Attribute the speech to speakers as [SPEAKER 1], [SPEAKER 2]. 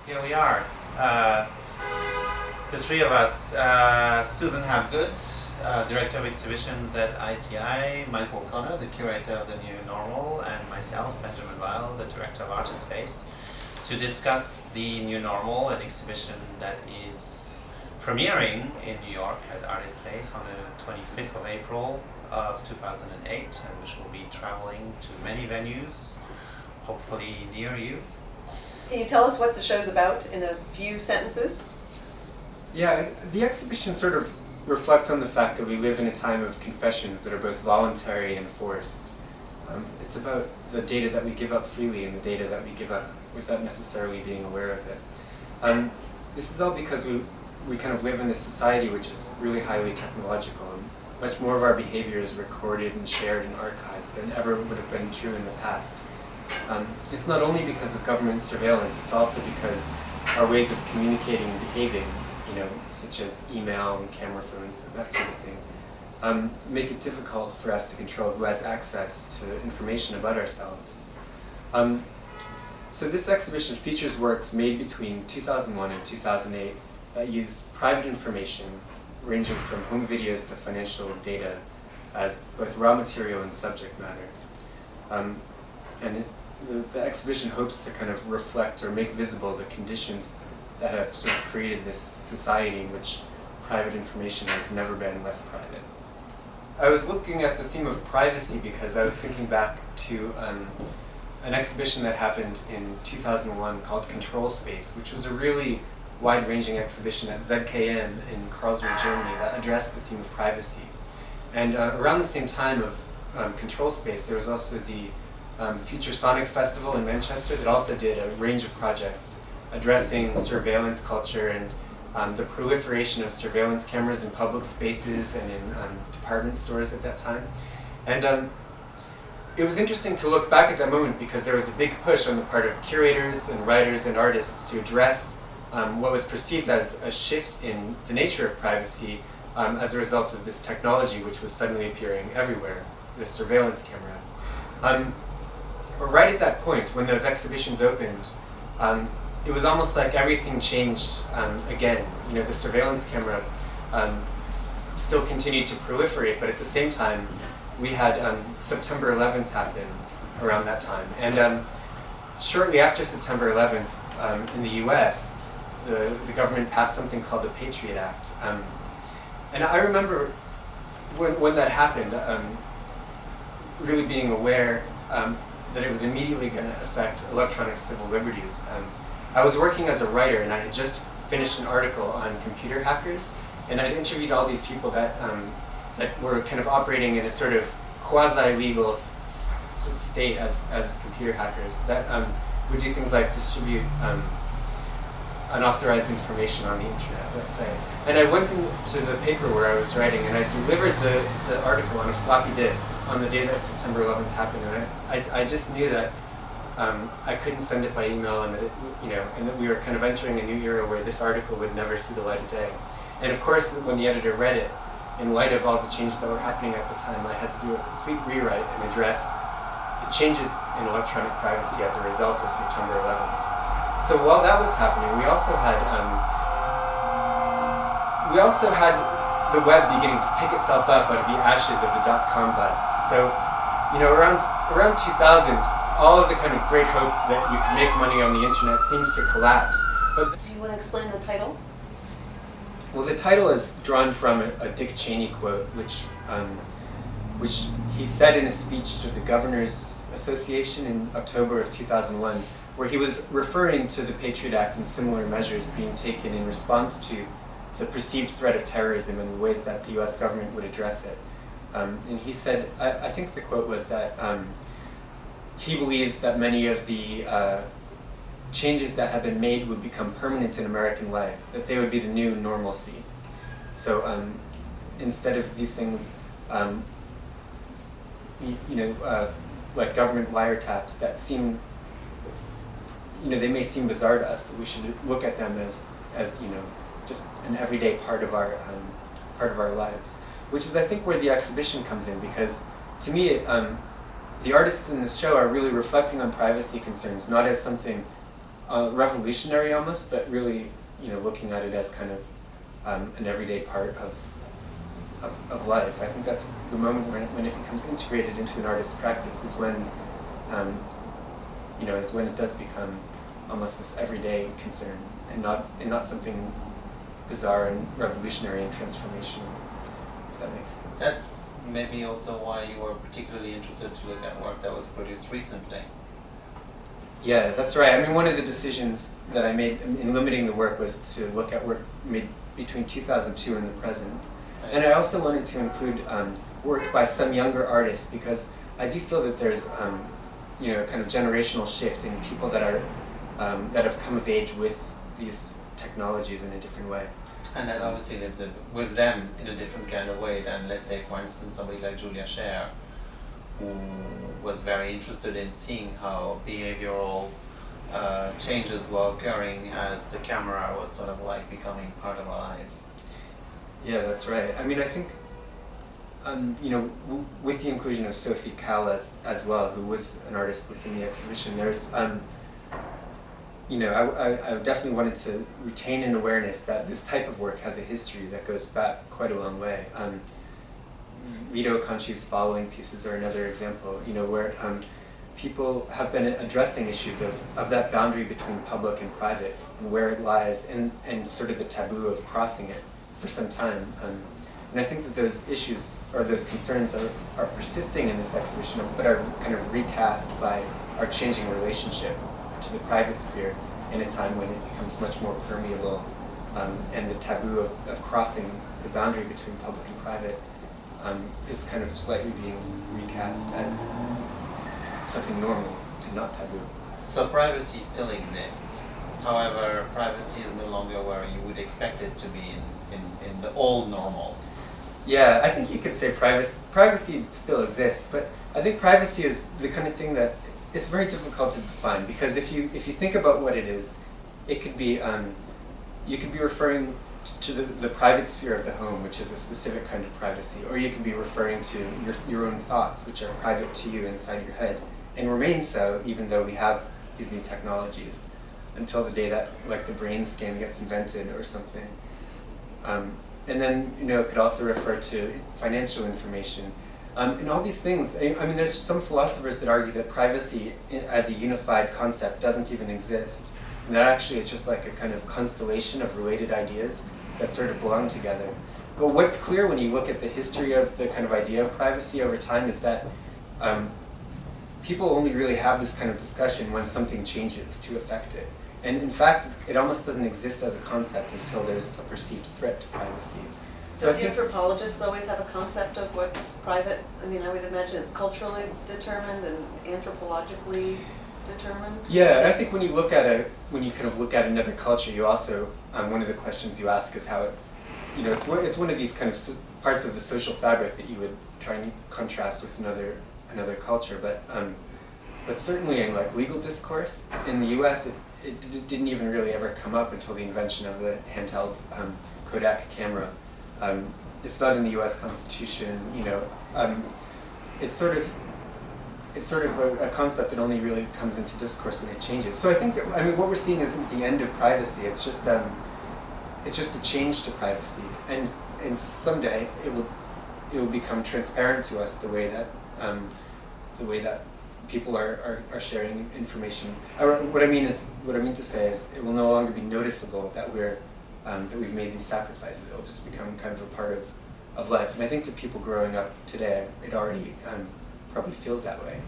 [SPEAKER 1] here we are. The three of us, Susan Habgood, Director of Exhibitions at ICI, Michael O'Connor, the Curator of the New Normal, and myself, Benjamin Weil, the Director of Artist Space, to discuss the New Normal, an exhibition that is premiering in New York at Artist Space on the 25th of April of 2008, and which will be traveling to many venues, hopefully near you.
[SPEAKER 2] Can you tell us what the show's about in a few sentences?
[SPEAKER 3] Yeah, the exhibition sort of reflects on the fact that we live in a time of confessions that are both voluntary and forced. It's about the data that we give up freely and the data that we give up without necessarily being aware of it. This is all because we kind of live in this society which is really highly technological, and much more of our behavior is recorded and shared and archived than ever would have been true in the past. It's not only because of government surveillance, it's also because our ways of communicating and behaving, such as email and camera phones and that sort of thing, make it difficult for us to control who has access to information about ourselves. So this exhibition features works made between 2001 and 2008 that use private information ranging from home videos to financial data as both raw material and subject matter. The exhibition hopes to kind of reflect or make visible the conditions that have sort of created this society in which private information has never been less private. I was looking at the theme of privacy because I was thinking back to an exhibition that happened in 2001 called Control Space, which was a really wide-ranging exhibition at ZKM in Karlsruhe, Germany, that addressed the theme of privacy. And around the same time of Control Space, there was also the Future Sonic Festival in Manchester that also did a range of projects addressing surveillance culture and the proliferation of surveillance cameras in public spaces and in department stores at that time. And it was interesting to look back at that moment because there was a big push on the part of curators and writers and artists to address what was perceived as a shift in the nature of privacy as a result of this technology which was suddenly appearing everywhere, the surveillance camera. Right at that point, when those exhibitions opened, it was almost like everything changed again. The surveillance camera still continued to proliferate, but at the same time, we had September 11th happen around that time. And shortly after September 11th, in the US, the government passed something called the Patriot Act. And I remember when that happened, really being aware that it was immediately going to affect electronic civil liberties. I was working as a writer, and I had just finished an article on computer hackers, and I'd interviewed all these people that were kind of operating in a sort of quasi-legal state as computer hackers that would do things like distribute unauthorized information on the internet, let's say. And I went into the paper where I was writing, and I delivered the article on a floppy disk on the day that September 11th happened, and I just knew that I couldn't send it by email, and that and that we were kind of entering a new era where this article would never see the light of day. And of course, when the editor read it, in light of all the changes that were happening at the time, I had to do a complete rewrite and address the changes in electronic privacy as a result of September 11th. So while that was happening, we also had the web beginning to pick itself up out of the ashes of the .com bust. So, around 2000, all of the kind of great hope that you could make money on the internet seems to collapse. But
[SPEAKER 2] do you want to explain the title?
[SPEAKER 3] Well, the title is drawn from a Dick Cheney quote, which he said in a speech to the Governors Association in October of 2001, where he was referring to the Patriot Act and similar measures being taken in response to the perceived threat of terrorism and the ways that the US government would address it. And he said, I think the quote was that he believes that many of the changes that have been made would become permanent in American life, that they would be the new normalcy. So instead of these things, like government wiretaps that seem, they may seem bizarre to us, but we should look at them as just an everyday part of our lives. Which is, I think, where the exhibition comes in, because to me, the artists in this show are really reflecting on privacy concerns, not as something revolutionary almost, but really, looking at it as kind of an everyday part of life. I think that's the moment when it becomes integrated into an artist's practice is when, is when it does become almost this everyday concern and not something bizarre and revolutionary and transformational, if that makes sense.
[SPEAKER 1] That's maybe also why you were particularly interested to look at work that was produced recently.
[SPEAKER 3] Yeah, that's right. I mean, one of the decisions that I made in limiting the work was to look at work made between 2002 and the present.
[SPEAKER 1] Right.
[SPEAKER 3] And I also wanted to include work by some younger artists because I do feel that there's, a kind of generational shift in people that are that have come of age with these technologies in a different way.
[SPEAKER 1] And that obviously lived with them in a different kind of way than, let's say, for instance, somebody like Julia Scher, who was very interested in seeing how behavioral changes were occurring as the camera was sort of like becoming part of our lives.
[SPEAKER 3] Yeah, that's right. I mean, I think, with the inclusion of Sophie Calle as well, who was an artist within the exhibition, there's, I definitely wanted to retain an awareness that this type of work has a history that goes back quite a long way. Vito Conchi's following pieces are another example, where people have been addressing issues of that boundary between public and private and where it lies and sort of the taboo of crossing it for some time. And I think that those issues or those concerns are persisting in this exhibition, but are kind of recast by our changing relationship to the private sphere in a time when it becomes much more permeable, and the taboo of crossing the boundary between public and private is kind of slightly being recast as something normal and not taboo.
[SPEAKER 1] So privacy still exists. However, privacy is no longer where you would expect it to be in the old normal.
[SPEAKER 3] Yeah, I think you could say privacy still exists, but I think privacy is the kind of thing that it's very difficult to define, because if you think about what it is, it could be you could be referring to the private sphere of the home, which is a specific kind of privacy, or you could be referring to your own thoughts, which are private to you inside your head, and remain so even though we have these new technologies, until the day that like the brain scan gets invented or something. And then it could also refer to financial information. And all these things, I mean, there's some philosophers that argue that privacy as a unified concept doesn't even exist. And that actually it's just like a kind of constellation of related ideas that sort of belong together. But what's clear when you look at the history of the kind of idea of privacy over time is that people only really have this kind of discussion when something changes to affect it. And in fact, it almost doesn't exist as a concept until there's a perceived threat to privacy.
[SPEAKER 2] So anthropologists always have a concept of what's private? I mean, I would imagine it's culturally determined and anthropologically determined?
[SPEAKER 3] Yeah, I think when you kind of look at another culture, you also, one of the questions you ask is how it, it's one of these kind of parts of the social fabric that you would try and contrast with another culture. But certainly in like legal discourse, in the US, it didn't even really ever come up until the invention of the handheld Kodak camera. It's not in the U.S. Constitution. It's sort of a concept that only really comes into discourse when it changes. So I think what we're seeing isn't the end of privacy. It's just a change to privacy, and someday it will become transparent to us the way that people are sharing information. What I mean to say is it will no longer be noticeable that we've made these sacrifices. It'll just become kind of a part of life. And I think to people growing up today, it already probably feels that way.